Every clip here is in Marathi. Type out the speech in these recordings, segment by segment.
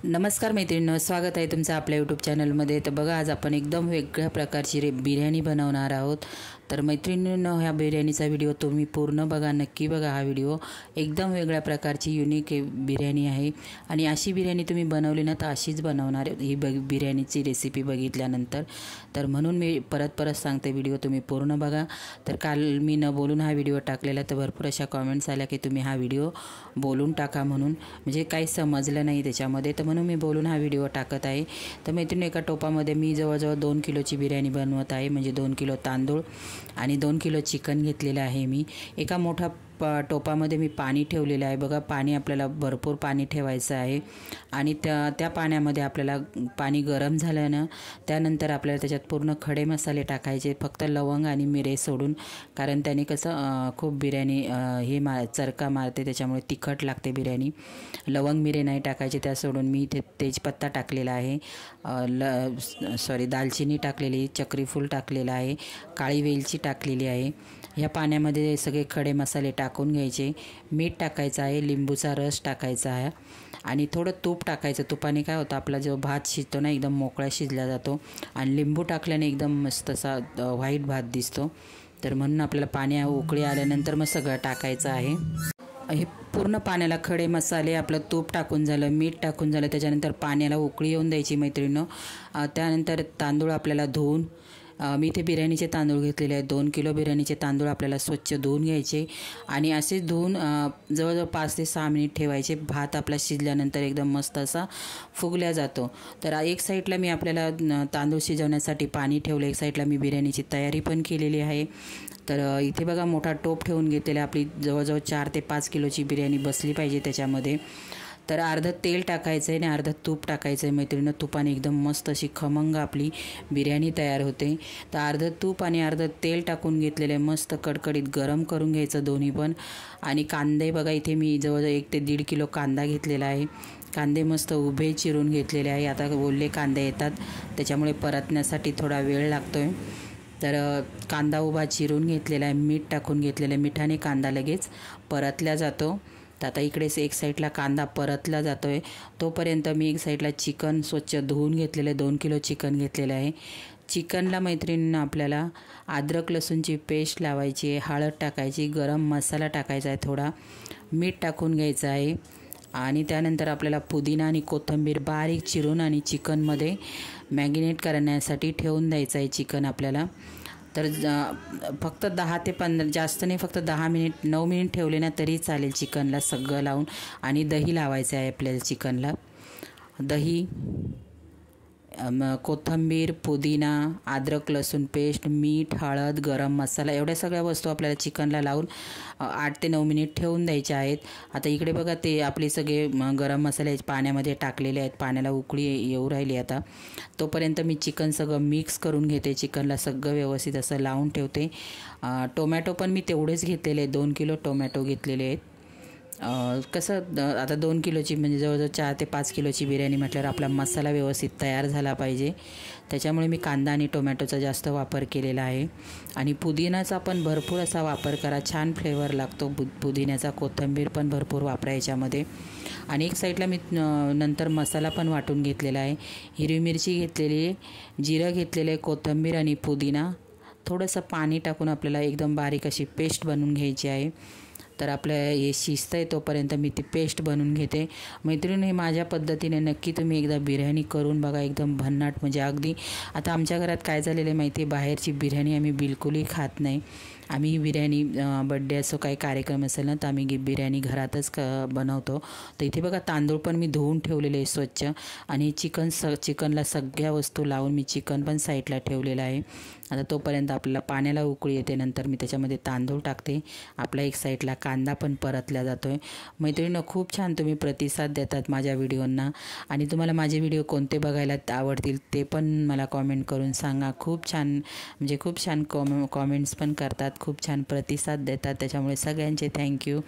नमस्कार मैत्रिणींनो, स्वागत आहे तुमचं आपल्या यूट्यूब चॅनलमध्ये। तर बघा, आज आपण एकदम वेगळ्या प्रकारची बिर्याणी बनवणार आहोत। तर मैत्रिणींनो, ह्या बिर्याणीचा व्हिडिओ तुम्ही पूर्ण बघा, नक्की बघा। हा व्हिडिओ एकदम वेगळ्या प्रकारची युनिक बिर्याणी आहे आणि अशी बिर्याणी तुम्ही बनवली ना तर अशीच बनवणार ही बिर्याणीची रेसिपी बघितल्यानंतर। तर म्हणून मी परत सांगते, व्हिडिओ तुम्ही पूर्ण बघा। तर काल मी न बोलून हा व्हिडिओ टाकलेला, तर भरपूर अशा कमेंट्स आल्या की तुम्ही हा व्हिडिओ बोलून टाका म्हणून, म्हणजे काही समजलं नाही त्याच्यामध्ये, तर म्हणून मी बोलून हा व्हिडिओ टाकत आहे। तर मैत्रिणी, एका टोपामध्ये मी जवळजवळ 2 किलोची बिर्याणी बनवत आहे, म्हणजे 2 किलो तांदूळ आणि 2 किलो चिकन घेतलेलं आहे मी। एका मोठा टोपामध्ये मी पाणी ठेवलेलं आहे। बघा, पाणी आपल्याला भरपूर पाणी ठेवायचं आहे आणि त्या पाण्यामध्ये आपल्याला पाणी गरम झालं ना, त्यानंतर आपल्याला त्याच्यात पूर्ण खडे मसाले टाकायचे, फक्त लवंग आणि मिरे सोडून, कारण त्याने कसं खूप बिर्याणी चरका मारते, त्याच्यामुळे तिखट लागते बिर्याणी। लवंग मिरे नाही टाकायचे, त्या सोडून मी इथे तेजपत्ता टाकलेला आहे, दालचिनी टाकलेली, चक्रीफूल टाकलेला आहे, काळी वेलची टाकलेली आहे। ह्या पाण्यामध्ये सगळे खडे मसाले टाकून घ्यायचे, मीठ टाकायचं आहे, लिंबूचा रस टाकायचा आहे आणि थोडं तूप टाकायचं। तुपाने काय होतं, आपला जो भात शिजतो ना एकदम मोकळा शिजला जातो आणि लिंबू टाकल्याने एकदम मस्त असा व्हाईट भात दिसतो। तर म्हणून आपल्याला पाणी उकळी आल्यानंतर मग सगळं टाकायचं आहे। हे पूर्ण पाण्याला खडे मसाले, आपलं तूप टाकून झालं, मीठ टाकून झालं, त्याच्यानंतर पाण्याला उकळी येऊन द्यायची मैत्रिणींनो। त्यानंतर तांदूळ आपल्याला धुवून, मी इथे बिर्याणीचे तांदूळ घेतलेले आहेत, 2 किलो बिर्याणीचे तांदूळ आपल्याला स्वच्छ धुवून घ्यायचे आणि असे धुवून जवळजवळ 5 ते 6 मिनिट ठेवायचे। भात आपला शिजल्यानंतर एकदम मस्त असा फुगल्या जातो। तर एक साईडला मी आपल्याला तांदूळ शिजवण्यासाठी पाणी ठेवलं, एक साईडला मी बिर्याणीची तयारी पण केलेली आहे। तर इथे बघा, मोठा टोप ठेवून घेतलेला, आपली जवळजवळ 4 ते 5 किलोची बिर्याणी बसली पाहिजे त्याच्यामध्ये। तर अर्धं तेल टाकायचं आहे आणि अर्धं तूप टाकायचं आहे मैत्रिणींनो। तुपाने एकदम मस्त अशी खमंग आपली बिर्याणी तयार होते। तर अर्धं तूप आणि अर्धं तेल टाकून घेतलेलं आहे, मस्त कडकडीत गरम करून घ्यायचं दोन्ही पण। आणि कांदे बघा, इथे मी जवळजवळ 1 ते 1.5 किलो कांदा घेतलेला आहे। कांदे मस्त उभे चिरून घेतलेले आहे। आता ओले कांदे येतात, त्याच्यामुळे परतण्यासाठी थोडा वेळ लागतो आहे। तर कांदा उभा चिरून घेतलेला आहे, मीठ टाकून घेतलेलं आहे, मिठाने कांदा लगेच परतला जातो। तर आता इकडेच एक साईडला कांदा परतला जातो आहे, तोपर्यंत मी एक साईडला चिकन स्वच्छ धुवून घेतलेलं आहे, 2 किलो चिकन घेतलेलं आहे। चिकनला मैत्रिणींना आपल्याला अद्रक लसूणची पेस्ट लावायची आहे, हळद टाकायची, गरम मसाला टाकायचा आहे, थोडा मीठ टाकून घ्यायचं आहे आणि त्यानंतर आपल्याला पुदिना आणि कोथिंबीर बारीक चिरून आणि चिकनमध्ये मॅगिनेट करण्यासाठी ठेवून द्यायचं आहे चिकन आपल्याला। तर फक्त 10 ते 15, जास्त नाही, फक्त 10 मिनिट 9 मिनिट ठेवले ना तरी चालेल चिकनला सगळं लावून। आणि दही लावायचं आहे आपल्याला चिकनला, दही, कोथिंबीर, पुदिना, अद्रक लसूण पेस्ट, मीठ, हळद, गरम मसाला, एवढ्या सगळ्या वस्तू आपल्याला चिकनला लावून 8 ते 9 मिनिट ठेवून द्यायच्या आहेत। आता इकडे बघा, ते आपले सगळे गरम मसाले पाण्यामध्ये टाकलेले आहेत, पाण्याला उकळी येऊ राहिली। आता तोपर्यंत मी चिकन सगळं मिक्स करून घेते, चिकनला सगळं व्यवस्थित असं लावून ठेवते। टोमॅटो पण मी तेवढेच घेतलेले आहेत, 2 किलो टोमॅटो घेतलेले आहेत। कसं आता 2 किलोची म्हणजे जवळजवळ 4 ते 5 किलोची बिर्याणी म्हटल्यावर आपला मसाला व्यवस्थित तयार झाला पाहिजे, त्याच्यामुळे मी कांदा आणि टोमॅटोचा जास्त वापर केलेला आहे। आणि पुदिनाचा पण भरपूर असा वापर करा, छान फ्लेवर लागतो पुदिन्याचा, कोथिंबीर पण भरपूर वापरा याच्यामध्ये। आणि एक साईडला मी नंतर मसाला पण वाटून घेतलेला आहे, हिरवी मिरची घेतलेली आहे, जिरं घेतलेलं आहे, कोथिंबीर आणि पुदिना, थोडंसं पाणी टाकून आपल्याला एकदम बारीक अशी पेस्ट बनवून घ्यायची आहे। तर आपलं हे शिजतं आहे तोपर्यंत मी ती पेस्ट बनवून घेते। मैत्रिणी, हे माझ्या पद्धतीने नक्की तुम्ही एकदा बिर्याणी करून बघा, एकदम भन्नाट, म्हणजे अगदी। आता आमच्या घरात काय झालेलं आहे माहिती आहे, बाहेरची बिर्याणी आम्ही बिलकुलही खात नाही। आम्ही बिर्याणी बड्डे असो काही कार्यक्रम असेल ना, तर आम्ही बिर्याणी घरातच बनवतो। तर इथे बघा, तांदूळ पण मी धुवून ठेवलेले आहे स्वच्छ आणि चिकनला सगळ्या वस्तू लावून मी चिकन पण साईडला ठेवलेलं आहे। आता तोपर्यंत आपल्याला पाण्याला उकळी येते, नंतर मी त्याच्यामध्ये तांदूळ टाकते, आपला एक साईडला कांदा पण परतला जातो आहे। मैत्रिणींनो, खूप छान तुम्ही प्रतिसाद देतात माझ्या व्हिडिओंना आणि तुम्हाला माझे व्हिडिओ कोणते बघायला आवडतील ते पण मला कॉमेंट करून सांगा। खूप छान, म्हणजे खूप छान कॉमेंट्स पण करतात, खूप छान प्रतिसाद देतात, त्याच्यामुळे सगळ्यांचे थँक्यू।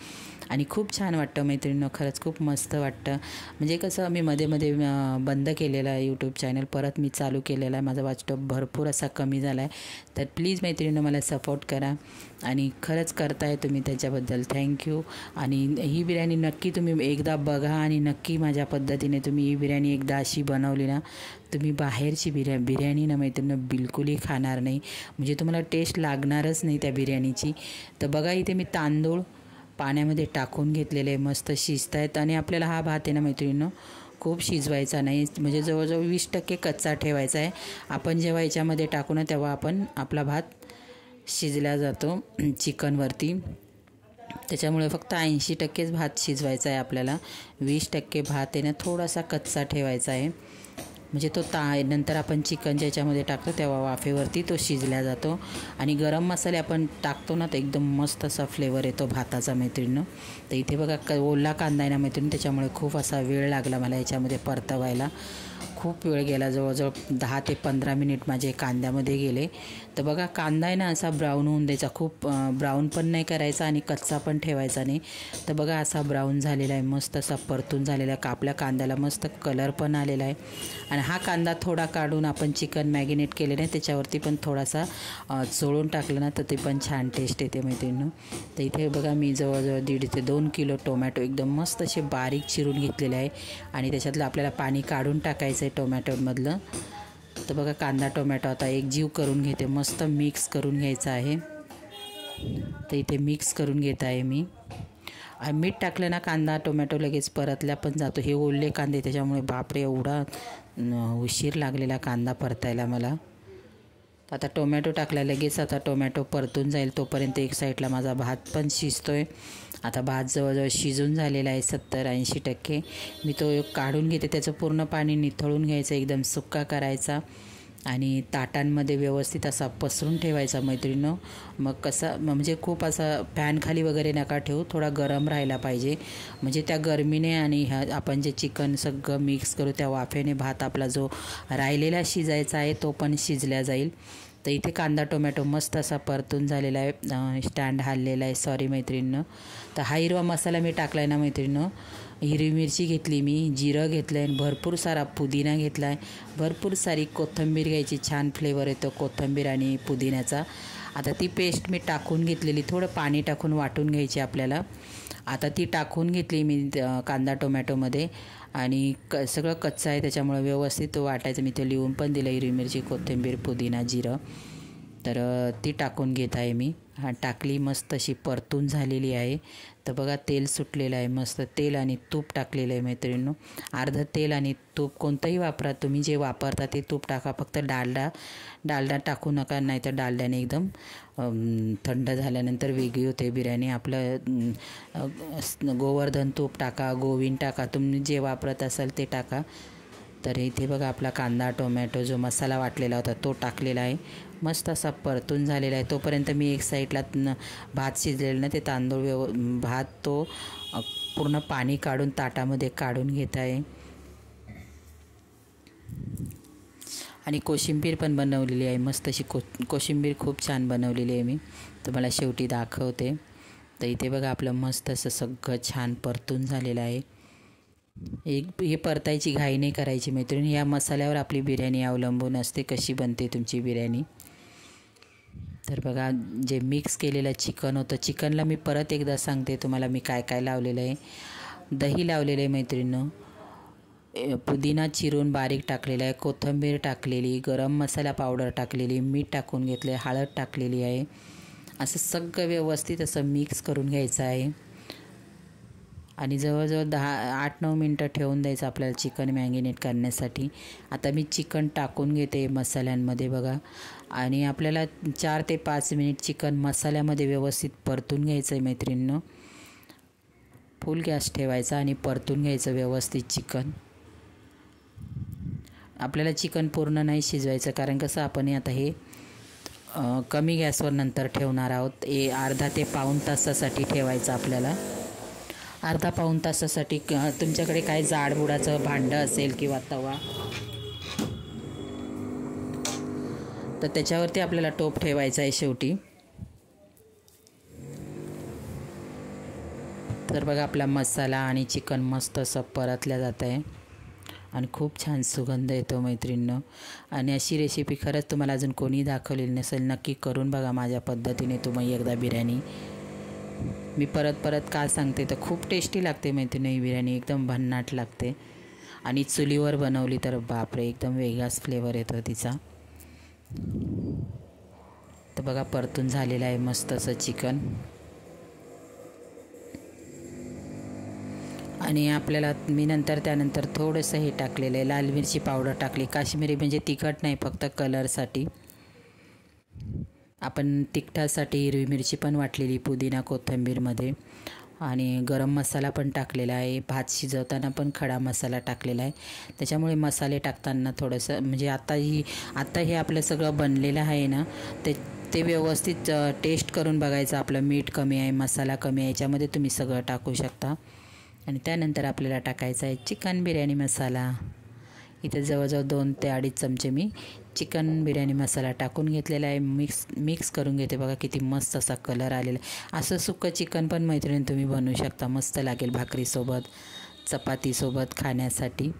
आणि खूप छान वाटतं मैत्रिणींनो, खरंच खूप मस्त वाटतं। म्हणजे कसं, मी मध्ये बंद केलेलं आहे यूट्यूब चॅनल, परत मी चालू केलेला आहे, माझा वॉच टाइम भरपूर असा कमी झाला आहे। तर प्लीज मैत्रिणींनो, मला सपोर्ट करा आणि खरंच करताय तुम्ही, त्याच्याबद्दल थँक्यू. आणि ही बिर्याणी नक्की तुम्ही एकदा बघा आणि नक्की माझ्या पद्धतीने तुम्ही ही बिर्याणी एकदा अशी बनवली ना, तुम्ही बाहेरची बिर्याणी ना मैत्रिणीनं बिलकुलही खाणार नाही, म्हणजे तुम्हाला टेस्ट लागणारच नाही त्या बिर्याणीची. तर बघा इथे मी तांदूळ पाण्यामध्ये टाकून घेतलेले मस्त शिजत आहेत. आणि आपल्याला हा भात आहे ना मैत्रिणीनं खूप शिजवायचा नाही, म्हणजे जवळजवळ 20% कच्चा ठेवायचा आहे. आपण जेव्हा याच्यामध्ये टाकू ना तेव्हा आपला भात शिजला जातो चिकनवरती. त्याच्यामुळे फक्त 80%च भात शिजवायचा आहे आपल्याला. 20% भात आहे ना थोडासा कच्चा ठेवायचा आहे, म्हणजे तो नंतर आपण चिकनच्या याच्यामध्ये टाकतो तेव्हा वाफेवरती तो शिजला जातो. आणि गरम मसाले आपण टाकतो ना तर एकदम मस्त असा फ्लेवर येतो भाताचा मैत्रिणीनं. तर इथे बघा ओला कांदा आहे ना मैत्रिणी, त्याच्यामुळे खूप असा वेळ लागला मला याच्यामध्ये परतवायला. खूप वेळ गेला, जवळजवळ 10 ते 15 मिनिट माझे कांद्यामध्ये गेले. तर बघा कांदा आहे ना असा ब्राऊन होऊन द्यायचा, खूप ब्राऊन पण नाही करायचा आणि कच्चा पण ठेवायचा नाही. तर बघा असा ब्राऊन झालेला आहे, मस्त असा परतून झालेला आहे. आपल्या कांद्याला मस्त कलर पण आलेला आहे. आणि हा कांदा थोडा काढून आपण चिकन मॅगिनेट केले नाही त्याच्यावरती पण थोडासा चोळून टाकलं ना तर ते पण छान टेस्ट येते मैत्रिणीनं. तर इथे बघा मी जवळजवळ 1.5 ते 2 किलो टोमॅटो एकदम मस्त असे बारीक चिरून घेतलेले आहे. आणि त्याच्यातलं आपल्याला पाणी काढून टाकायचं आहे टोमॅटोमधलं. तर बघा कांदा टोमॅटो आता एक जीव करून घेते, मस्त मिक्स करून घ्यायचं आहे. तर इथे मिक्स करून घेत आहे मी. मीठ टाकलं ना कांदा टोमॅटो लगेच परतल्या पण जातो. हे ओले कांदे त्याच्यामुळे बापरे एवढा उशीर लागलेला कांदा परतायला मला. आता टोमॅटो टाकला, लगेच आता टोमॅटो परतून जाईल तोपर्यंत एक साईडला माझा भात पण शिजतोय. आता भात जवळजवळ शिजून झालेला आहे 70-80%. मी तो काढून घेते, त्याचं पूर्ण पाणी निथळून घ्यायचं, एकदम सुक्का करायचा आणि ताटांमध्ये व्यवस्थित असा पसरून ठेवायचा मैत्रिणीनं. मग कसा म्हणजे खूप असा फॅनखाली वगैरे नका ठेवू, थोडा गरम राहायला पाहिजे, म्हणजे त्या गरमीने आणि आपण जे चिकन सगळं मिक्स करू त्या वाफेने भात आपला जो राहिलेला शिजायचा आहे तो पण शिजला जाईल. तर इथे कांदा टोमॅटो मस्त असा परतून झालेला आहे, स्टँड हललेला आहे, सॉरी मैत्रिणीनं. तर हा हिरवा मसाला मी टाकला आहे ना मैत्रिणीनं, हिरवी मिरची घेतली मी, जिरं घेतलं आहे, भरपूर सारा पुदिना घेतला आहे, भरपूर सारी कोथिंबीर घ्यायची, छान फ्लेवर येतो कोथिंबीर आणि पुदिन्याचा. आता ती पेस्ट मी टाकून घेतलेली, थोडं पाणी टाकून वाटून घ्यायची आपल्याला. आता ती टाकून घेतली मी कांदा टोमॅटोमध्ये आणि सगळं कच्चं आहे त्याच्यामुळे व्यवस्थित वाटायचं. मी ते लिहून पण दिलं, हिरवी मिरची कोथिंबीर पुदिना जिरं. तर ती टाकून घेत आहे मी. टाकली, मस्त अशी परतून झालेली आहे. तर बघा तेल सुटलेलं आहे, मस्त तेल आणि तूप टाकलेलं आहे मैत्रिणींनो. अर्धं तेल आणि तूप कोणतंही वापरा तुम्ही, जे वापरता ते तूप टाका, फक्त डालडा टाकू नका, नाही तर डालड्याने एकदम थंड झाल्यानंतर वेगळी होते बिर्याणी. आपलं गोवर्धन तूप टाका, गोविंद टाका, तुम्ही जे वापरत असाल ते टाका. तर इथे बघा आपला कांदा टोमॅटो जो मसाला वाटलेला होता तो टाकलेला आहे, मस्त असा परतून झालेला आहे. तोपर्यंत मी एक साईडला भात शिजलेलं ना ते तांदूळ भात तो पूर्ण पाणी काढून ताटामध्ये काढून घेत आहे. आणि कोशिंबीर पण बनवलेली आहे, मस्त अशी कोशिंबीर खूप छान बनवलेली आहे मी, तुम्हाला शेवटी दाखवते. तर इथे बघा आपलं मस्त असं सगळं छान परतून झालेलं आहे. हे परतायची घाई नाही करायची मैत्रिणी, या मसाल्यावर आपली बिर्याणी अवलंबून असते कशी बनते तुमची बिर्याणी. तर बघा जे मिक्स केलेलं चिकन होतं, चिकनला मी परत एकदा सांगते तुम्हाला मी काय काय लावलेलं आहे. दही लावलेलं आहे मैत्रिणीनं, पुदिना चिरून बारीक टाकलेला आहे, कोथिंबीर टाकलेली, गरम मसाला पावडर टाकलेली, मीठ टाकून घेतलं आहे, हळद टाकलेली आहे. असं सगळं व्यवस्थित असं मिक्स करून घ्यायचं आहे. आणि जवळजवळ 8-9 मिनटं ठेवून द्यायचं आपल्याला चिकन मॅगिनेट करण्यासाठी. आता मी चिकन टाकून घेते मसाल्यांमध्ये बघा. आणि आपल्याला 4 ते 5 मिनिट चिकन मसाल्यामध्ये व्यवस्थित परतून घ्यायचं आहे मैत्रिणींनो. फुल गॅस ठेवायचा आणि परतून घ्यायचं व्यवस्थित चिकन. आपल्याला चिकन पूर्ण नाही शिजवायचं, कारण कसं आपण आता हे कमी गॅसवर नंतर ठेवणार आहोत. अर्धा ते पाऊण तासासाठी ठेवायचं आपल्याला. अर्धा पाऊण तासासाठी तुमच्याकडे काय जाडबुडाचं भांडं असेल किंवा तवा तर त्याच्यावरती आपल्याला टोप ठेवायचा आहे शेवटी. तर बघा आपला मसाला आणि चिकन मस्त असं परतल्या जात आहे. आणि खूप छान सुगंध येतो मैत्रिणींनो. आणि अशी रेसिपी खरंच तुम्हाला अजून कोणी दाखवलेली नसेल, नक्की करून बघा माझ्या पद्धतीने तुम्ही एकदा बिर्याणी. मी परत का सांगते तर खूप टेस्टी लागते मैत्रिणी ही बिर्याणी, एकदम भन्नाट लागते. आणि चुलीवर बनवली तर बापरे एकदम वेगळाच फ्लेवर येतो तिचा. तर बघा परतून झालेलं आहे मस्त असं चिकन. आणि आपल्याला मी त्यानंतर थोडंसं हे टाकलेलं आहे, लाल मिरची पावडर टाकली. काश्मीरी म्हणजे तिखट नाही, फक्त कलरसाठी. आपण तिखटासाठी हिरवी मिरची पण वाटलेली पुदिना कोथिंबीरमध्ये. आणि गरम मसाला पण टाकलेला आहे. भात शिजवताना पण खडा मसाला टाकलेला आहे. त्याच्यामुळे मसाले टाकताना थोडंसं म्हणजे आता हे आपलं सगळं बनलेलं आहे ना, ते व्यवस्थित टेस्ट करून बघायचं. आपलं मीठ कमी आहे, मसाला कमी आहे, याच्यामध्ये तुम्ही सगळं टाकू शकता. आणि त्यानंतर आपल्याला टाकायचा आहे चिकन बिर्याणी मसाला. इथे जवळजवळ 2 ते 2.5 चमचे मी चिकन बिर्याणी मसाला टाकून घेतलेला आहे. मिक्स करून घेते. बघा किती मस्त असा कलर आलेला आहे. असं सुक्कं चिकन पण मैत्रिणी तुम्ही बनवू शकता, मस्त लागेल भाकरीसोबत, चपातीसोबत खाण्यासाठी.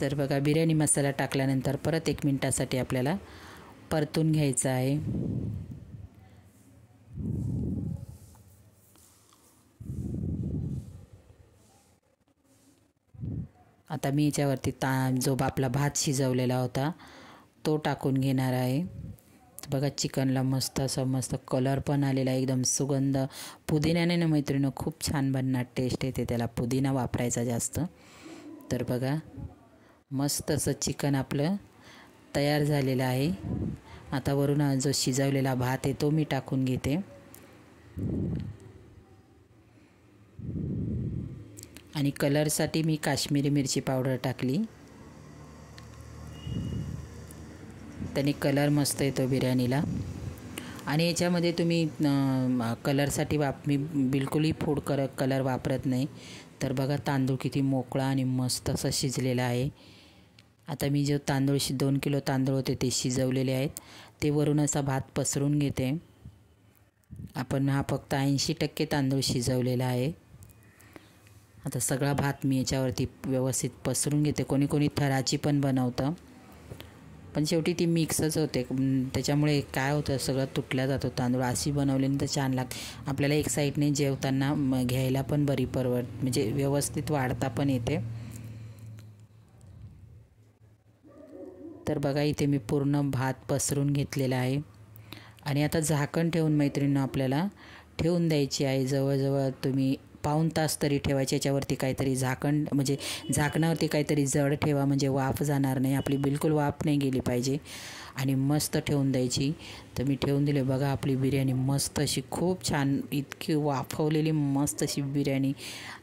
तर बघा बिर्याणी मसाला टाकल्यानंतर परत 1 मिनिटासाठी आपल्याला परतून घ्यायचं आहे. आता मी याच्यावरती जो आपला भात शिजवलेला होता तो टाकून घेणार आहे. बघा चिकनला मस्त कलर पण आलेला आहे, एकदम सुगंध. पुदिन्याने ना मैत्रिणी खूप छान बनणार, टेस्ट येते त्याला, पुदिना वापरायचा जास्त. तर बघा मस्त असं चिकन आपलं तयार झालेलं आहे. आता वरून जो शिजवलेला भात आहे तो मी टाकून घेते. आणि कलरसाठी मी काश्मीरी मिरची पावडर टाकली, त्याने कलर मस्त येतो बिर्याणीला. आणि याच्यामध्ये तुम्ही कलरसाठी मी बिलकुलही फूड कलर वापरत नाही. तर बघा तांदूळ किती मोकळा आणि मस्त असं शिजलेला आहे. आता मी जो 2 किलो तांदूळ होते ते शिजवलेले आहेत, ते वरून असा भात पसरून घेते. आपण हा फक्त 80% तांदूळ शिजवलेला आहे. आता सगळा भात मी याच्यावरती व्यवस्थित पसरून घेते. कोणी थराची पण बनवतं, पण शेवटी ती मिक्सच होते. त्याच्यामुळे काय होतं, सगळं तुटल्या जातो तांदूळ. अशी बनवली तर छान लागते. आपल्याला एक साईडने जेवताना घ्यायला पण बरी म्हणजे व्यवस्थित वाढता पण येते. तर बघा इथे मी पूर्ण भात पसरून घेतलेला आहे. आणि आता झाकण ठेवून मैत्रिणींनो आपल्याला ठेवून द्यायची आहे. जवळजवळ तुम्ही पाऊण तास तरी ठेवायचे. याच्यावरती काहीतरी झाकण म्हणजे झाकणावरती काहीतरी जड ठेवा, म्हणजे वाफ जाणार नाही, आपली बिलकुल वाफ नाही गेली पाहिजे. आणि मस्त ठेवून द्यायची. तर मी ठेवून दिले. बघा आपली बिर्याणी मस्त अशी खूप छान, इतकी वाफवलेली मस्त अशी बिर्याणी,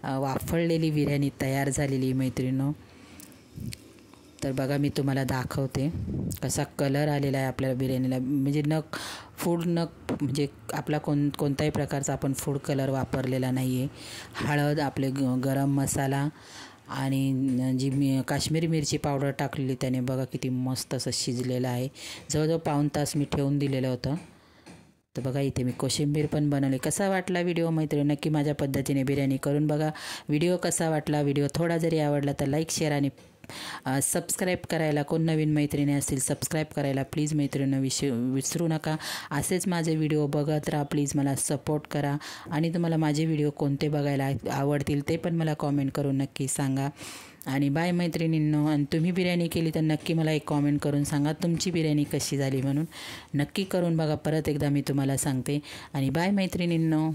वाफळलेली बिर्याणी तयार झालेली मैत्रिणींनो. तर बघा मी तुम्हाला दाखवते कसा कलर आलेला आहे आपल्या बिर्याणीला. म्हणजे म्हणजे आपला कोणत्याही प्रकारचा आपण फूड कलर वापरलेला नाही आहे. हळद, आपले गरम मसाला आणि जी काश्मीरी मिरची पावडर टाकलेली त्याने बघा किती मस्त असं शिजलेलं आहे. जवळजवळ पाऊण तास मी ठेवून दिलेलं होतं. तर बघा इथे मी कोशिंबीर पण बनवली. कसा वाटला व्हिडिओ मैत्रिणी, नक्की माझ्या पद्धतीने बिर्याणी करून बघा. व्हिडिओ कसा वाटला, व्हिडिओ थोडा जरी आवडला तर लाईक, शेअर आणि सबस्क्राईब करायला, कोण नवीन मैत्रिणी असतील सबस्क्राईब करायला प्लीज मैत्रिणींनो विसरू नका. असेच माझे व्हिडिओ बघत राहा प्लीज, मला सपोर्ट करा. आणि तुम्हाला माझे व्हिडिओ कोणते बघायला आवडतील ते पण मला कॉमेंट करून नक्की सांगा. आणि बाय मैत्रिणींनो. आणि तुम्ही बिर्याणी केली तर नक्की मला एक कॉमेंट करून सांगा तुमची बिर्याणी कशी झाली म्हणून. नक्की करून बघा, परत एकदा मी तुम्हाला सांगते. आणि बाय मैत्रिणींनो.